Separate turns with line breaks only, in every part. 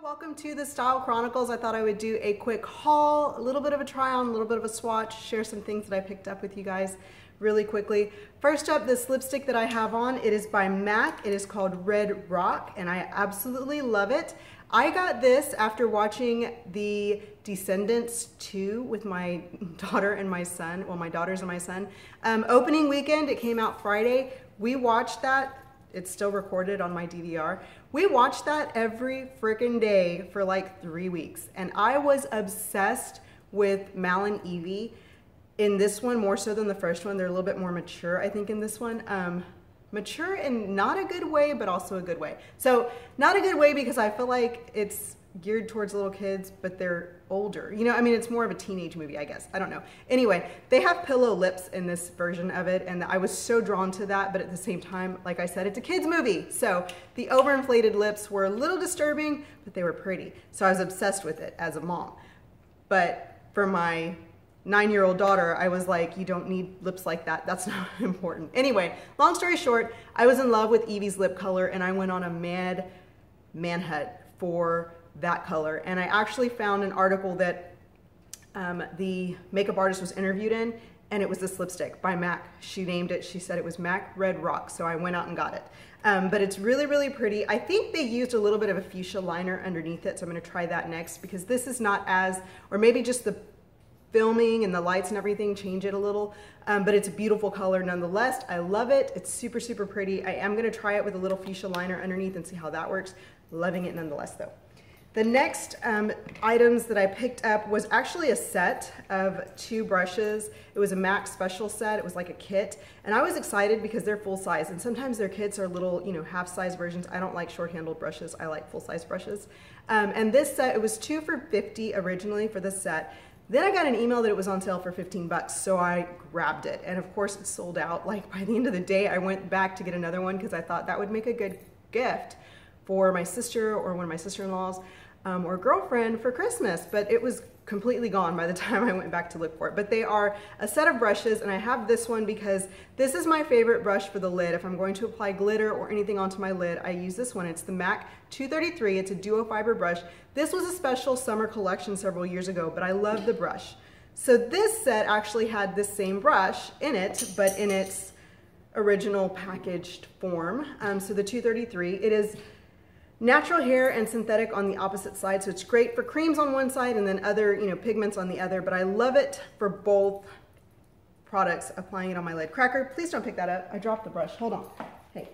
Welcome to the Style Chronicles. I thought I would do a quick haul, a little bit of a try on, a little bit of a swatch, share some things that I picked up with you guys really quickly. First up, this lipstick that I have on, it is by MAC. It is called Red Rock and I absolutely love it. I got this after watching the Descendants 2 with my daughter and my son, well, my daughters and my son. Opening weekend, it came out Friday. We watched that. It's still recorded on my DVR. We watched that every freaking day for like 3 weeks. And I was obsessed with Mal and Evie in this one more so than the first one. They're a little bit more mature, I think, in this one. Mature in not a good way, but also a good way. So not a good way because I feel like it's geared towards little kids, but they're older. You know, I mean, it's more of a teenage movie, I guess. I don't know. Anyway, they have pillow lips in this version of it, and I was so drawn to that, but at the same time, like I said, it's a kid's movie. So the overinflated lips were a little disturbing, but they were pretty. So I was obsessed with it as a mom. But for my 9-year-old daughter, I was like, you don't need lips like that. That's not important. Anyway, long story short, I was in love with Evie's lip color, and I went on a manhunt for that color. And I actually found an article that the makeup artist was interviewed in, and it was this lipstick by MAC. She named it, she said it was MAC Red Rock, so I went out and got it. But it's really, really pretty. I think they used a little bit of a fuchsia liner underneath it, so I'm gonna try that next because this is not as, or maybe just the filming and the lights and everything change it a little, but it's a beautiful color nonetheless. I love it. It's super, super pretty. I am gonna try it with a little fuchsia liner underneath and see how that works. Loving it nonetheless though. The next items that I picked up was actually a set of 2 brushes. It was a MAC special set. It was like a kit. And I was excited because they're full size. And sometimes their kits are little, you know, half-size versions. I don't like short-handled brushes. I like full-size brushes. And this set, it was 2 for $50 originally for this set. Then I got an email that it was on sale for 15 bucks, so I grabbed it. And of course, it sold out. Like by the end of the day, I went back to get another one because I thought that would make a good gift for my sister or one of my sister-in-laws or girlfriend for Christmas, but it was completely gone by the time I went back to look for it. But they are a set of brushes, and I have this one because this is my favorite brush for the lid. If I'm going to apply glitter or anything onto my lid, I use this one. It's the MAC 233. It's a duo fiber brush. This was a special summer collection several years ago, but I love the brush. So this set actually had this same brush in it, but in its original packaged form. So the 233, it is natural hair and synthetic on the opposite side, so it's great for creams on one side and then other, you know, pigments on the other, but I love it for both products, applying it on my lid. Cracker, please don't pick that up. I dropped the brush. Hold on. Hey.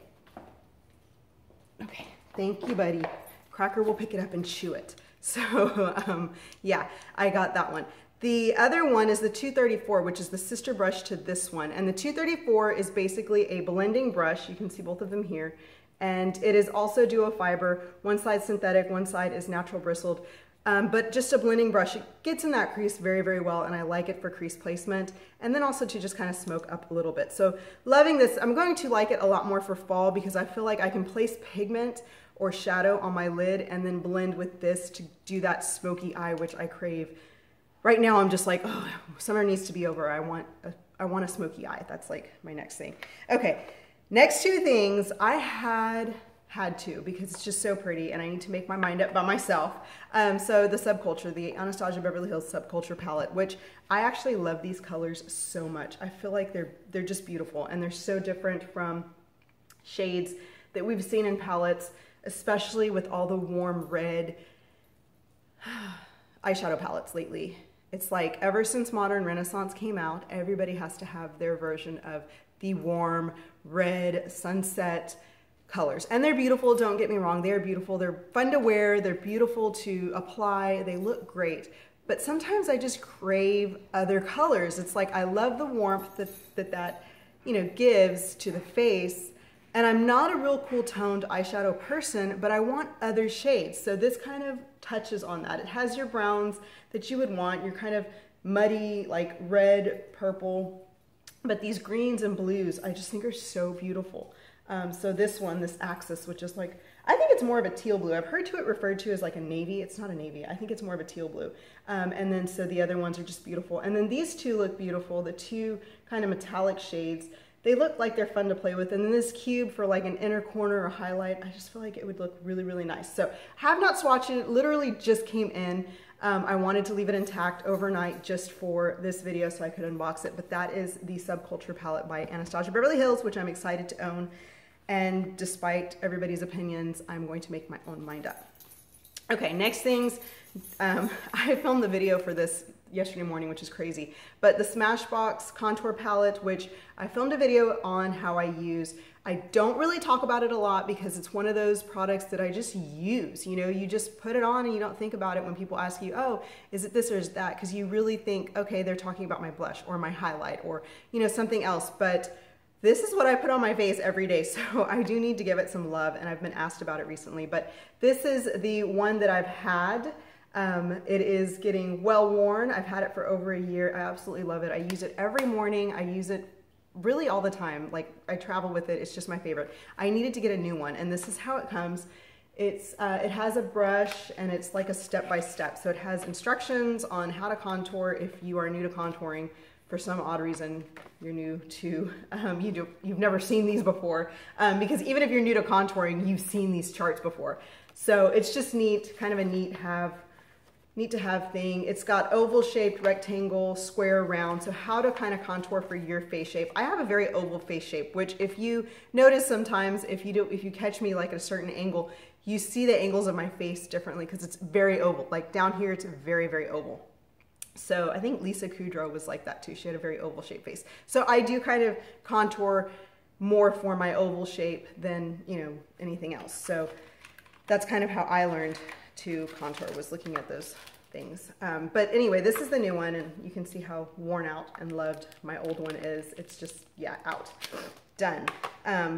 Okay. Thank you, buddy. Cracker will pick it up and chew it. So, yeah, I got that one. The other one is the 234, which is the sister brush to this one. And the 234 is basically a blending brush. You can see both of them here. And it is also duo fiber. One side synthetic, one side is natural bristled. But just a blending brush, it gets in that crease very, very well, and I like it for crease placement. And then also to just kind of smoke up a little bit. So loving this. I'm going to like it a lot more for fall because I feel like I can place pigment or shadow on my lid and then blend with this to do that smoky eye, which I crave. Right now I'm just like, oh, summer needs to be over. I want a smoky eye. That's like my next thing. Okay. Next 2 things I had to because it's just so pretty and I need to make my mind up by myself. So the Subculture, the Anastasia Beverly Hills Subculture Palette, which I actually love these colors so much. I feel like they're just beautiful and they're so different from shades that we've seen in palettes, especially with all the warm red eyeshadow palettes lately. It's like ever since Modern Renaissance came out, everybody has to have their version of the warm red sunset colors. And they're beautiful, don't get me wrong, they're beautiful. They're fun to wear, they're beautiful to apply, they look great. But sometimes I just crave other colors. It's like I love the warmth that you know, gives to the face. And I'm not a real cool toned eyeshadow person, but I want other shades. So this kind of touches on that. It has your browns that you would want, your kind of muddy, like red, purple, but these greens and blues, I just think are so beautiful. So this one, this Axis, which is like, I think it's more of a teal blue. I've heard it referred to as like a navy. It's not a navy. I think it's more of a teal blue. And then so the other ones are just beautiful. And then these 2 look beautiful. The 2 kind of metallic shades. they look like they're fun to play with. And then this cube for like an inner corner or highlight, I just feel like it would look really, really nice. So have not swatched it, literally just came in. I wanted to leave it intact overnight just for this video so I could unbox it, but that is the Subculture palette by Anastasia Beverly Hills, which I'm excited to own. And despite everybody's opinions, I'm going to make my own mind up. Okay, next things. I filmed the video for this yesterday morning, which is crazy, but the Smashbox contour palette, which I filmed a video on how I use. I don't really talk about it a lot because it's one of those products that I just use. You know, you just put it on and you don't think about it when people ask you, oh, is it this or is that? Because you really think, okay, they're talking about my blush or my highlight or, you know, something else. But this is what I put on my face every day, so I do need to give it some love, and I've been asked about it recently. But this is the one that I've had. It is getting well worn. I've had it for over a year. I absolutely love it. I use it every morning. I use it really all the time. Like, I travel with it. It's just my favorite. I needed to get a new one, and this is how it comes. It has a brush, and it's like a step-by-step. So it has instructions on how to contour if you are new to contouring. For some odd reason, you're new to, you've never seen these before, because even if you're new to contouring, you've seen these charts before. So it's just neat, kind of a neat to have thing. It's got oval shaped, rectangle, square, round. So how to kind of contour for your face shape. I have a very oval face shape, which if you notice sometimes, if you catch me like at a certain angle, you see the angles of my face differently because it's very oval. Like down here, it's very, very oval. So I think Lisa Kudrow was like that too. She had a very oval shaped face. So I do kind of contour more for my oval shape than, you know, anything else. So that's kind of how I learned to contour, was looking at those things. But anyway, this is the new one, and you can see how worn out and loved my old one is. It's just, yeah, out, done.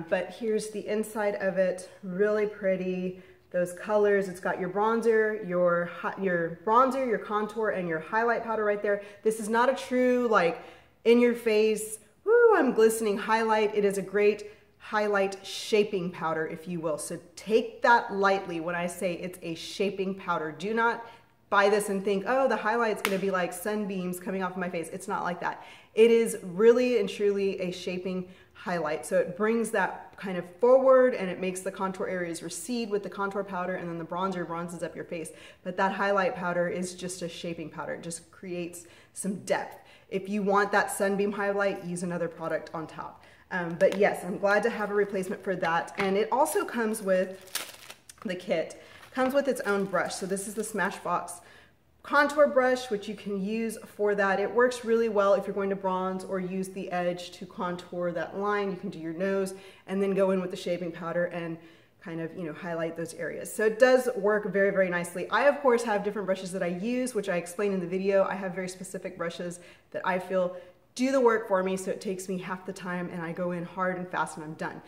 But here's the inside of it, really pretty. Those colors, it's got your bronzer, your contour, and your highlight powder right there. This is not a true, like, in your face, woo, I'm glistening highlight. It is a great highlight shaping powder, if you will. So take that lightly when I say it's a shaping powder. Do not buy this and think, oh, the highlight's gonna be like sunbeams coming off of my face. It's not like that. It is really and truly a shaping highlight. So it brings that kind of forward and it makes the contour areas recede with the contour powder, and then the bronzer bronzes up your face. But that highlight powder is just a shaping powder. It just creates some depth. If you want that sunbeam highlight, use another product on top. But yes, I'm glad to have a replacement for that. And it also comes with the kit, comes with its own brush. So this is the Smashbox contour brush, which you can use for that. It works really well if you're going to bronze or use the edge to contour that line. You can do your nose and then go in with the shaping powder and kind of, you know, highlight those areas. So it does work very, very nicely. I, of course, have different brushes that I use, which I explained in the video. I have very specific brushes that I feel do the work for me, so it takes me half the time and I go in hard and fast and I'm done.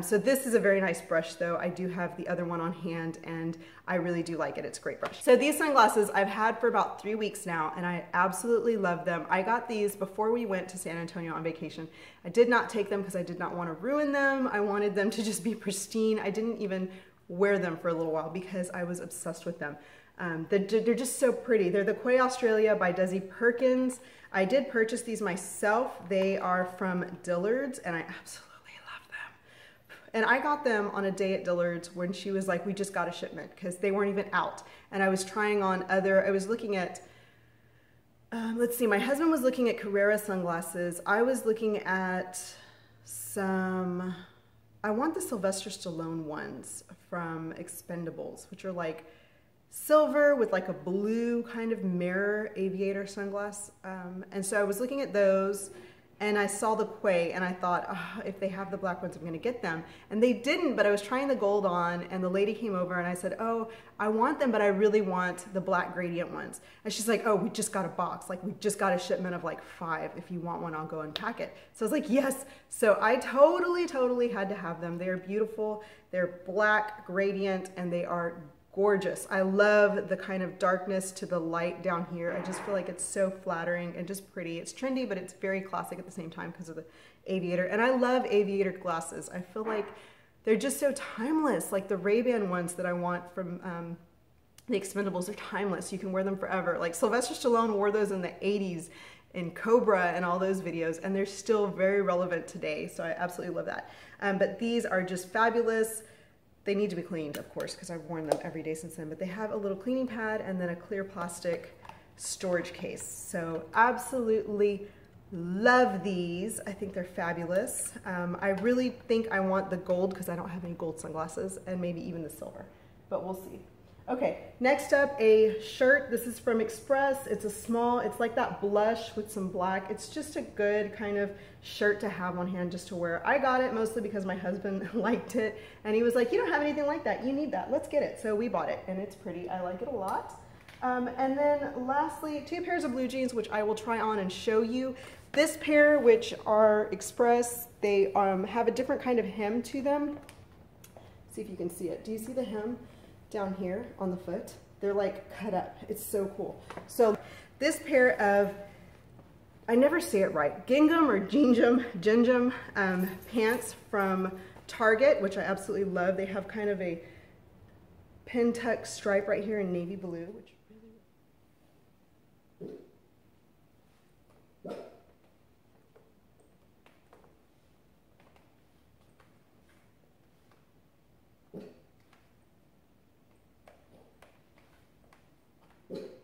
So this is a very nice brush though. I do have the other one on hand and I really do like it. It's a great brush. So these sunglasses I've had for about 3 weeks now and I absolutely love them. I got these before we went to San Antonio on vacation. I did not take them because I did not want to ruin them. I wanted them to just be pristine. I didn't even wear them for a little while because I was obsessed with them. They're just so pretty. They're the Quay Australia by Desi Perkins. I did purchase these myself. They are from Dillard's and I absolutely love them. And I got them on a day at Dillard's when she was like, we just got a shipment, because they weren't even out. And I was trying on I was looking at, let's see, my husband was looking at Carrera sunglasses. I was looking at I want the Sylvester Stallone ones from Expendables, which are like silver with like a blue kind of mirror aviator sunglass. And so I was looking at those and I saw the Quay and I thought, oh, if they have the black ones, I'm gonna get them. And they didn't, but I was trying the gold on and the lady came over and I said, oh, I want them, but I really want the black gradient ones. And she's like, oh, we just got a box. Like we just got a shipment of like 5. If you want one, I'll go and pack it. So I was like, yes. So I totally had to have them. They're beautiful. They're black gradient and they are gorgeous. I love the kind of darkness to the light down here. I just feel like it's so flattering and just pretty. It's trendy, but it's very classic at the same time because of the aviator. And I love aviator glasses. I feel like they're just so timeless. Like the Ray-Ban ones that I want from the Expendables are timeless. You can wear them forever. Like Sylvester Stallone wore those in the 80s in Cobra and all those videos, and they're still very relevant today. So I absolutely love that. But these are just fabulous. They need to be cleaned, of course, because I've worn them every day since then, but they have a little cleaning pad and then a clear plastic storage case. So absolutely love these. I think they're fabulous. I really think I want the gold because I don't have any gold sunglasses, and maybe even the silver, but we'll see. Okay, next up, a shirt. This is from Express. It's a small, it's like that blush with some black. It's just a good kind of shirt to have on hand just to wear. I got it mostly because my husband liked it, and he was like, you don't have anything like that. You need that. Let's get it. So we bought it, and it's pretty. I like it a lot. And then lastly, 2 pairs of blue jeans, which I will try on and show you. This pair, which are Express, they have a different kind of hem to them. See if you can see it. Do you see the hem down here on the foot? They're like cut up. It's so cool. So this pair of, I never say it right, gingham or gingham pants from Target, which I absolutely love. They have kind of a pin tuck stripe right here in navy blue, which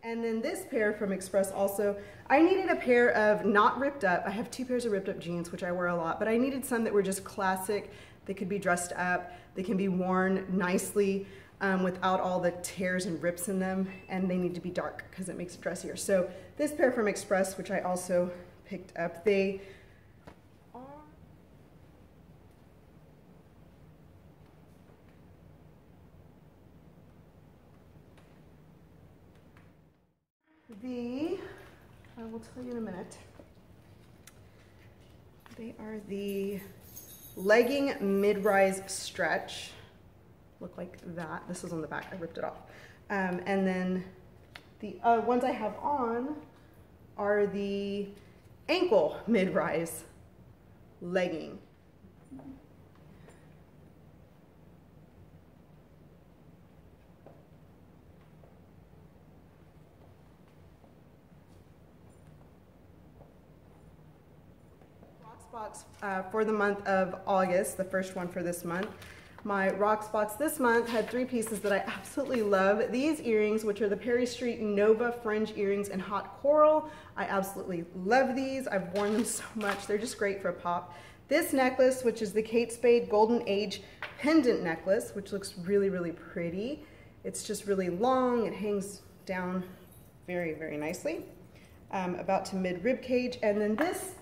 and then this pair from Express also, I needed a pair of not ripped up. I have 2 pairs of ripped up jeans, which I wear a lot, but I needed some that were just classic. They could be dressed up. They can be worn nicely without all the tears and rips in them, and they need to be dark because it makes it dressier. So this pair from Express, which I also picked up, they are I will tell you in a minute. They are the legging mid-rise stretch. Look like that. This is on the back. I ripped it off. And then the ones I have on are the ankle mid-rise legging. Box for the month of August, the first one for this month. My Rocks box this month had 3 pieces that I absolutely love. These earrings, which are the Perry Street Nova fringe earrings in hot coral. I absolutely love these. I've worn them so much. They're just great for a pop. This necklace, which is the Kate Spade Golden Age pendant necklace, which looks really, really pretty. It's just really long. It hangs down very, very nicely, about to mid rib cage. And then this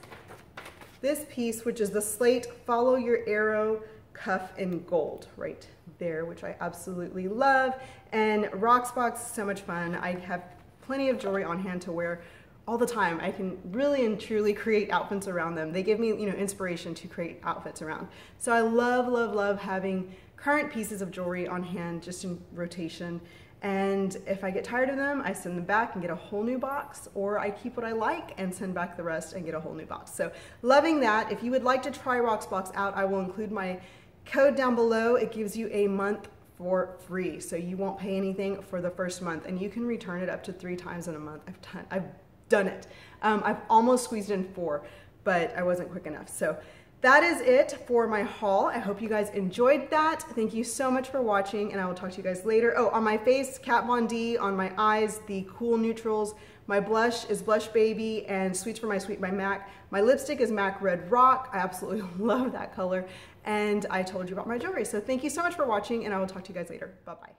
piece, which is the slate Follow Your Arrow cuff in gold right there, which I absolutely love. And Rocks box is so much fun. I have plenty of jewelry on hand to wear all the time. I can really and truly create outfits around them. They give me, you know, inspiration to create outfits around. So I love, love, love having current pieces of jewelry on hand just in rotation. And if I get tired of them, I send them back and get a whole new box, or I keep what I like and send back the rest and get a whole new box. So loving that. If you would like to try Rocks box out, I will include my code down below. It gives you a month for free, so you won't pay anything for the first month, and you can return it up to 3 times in a month. I've done it. I've almost squeezed in 4, but I wasn't quick enough. So that is it for my haul. I hope you guys enjoyed that. Thank you so much for watching, and I will talk to you guys later. Oh, on my face, Kat Von D. On my eyes, the Cool Neutrals. My blush is Blush Baby, and Sweets for My Sweet by MAC. My lipstick is MAC Red Rock. I absolutely love that color. And I told you about my jewelry. So thank you so much for watching, and I will talk to you guys later. Bye-bye.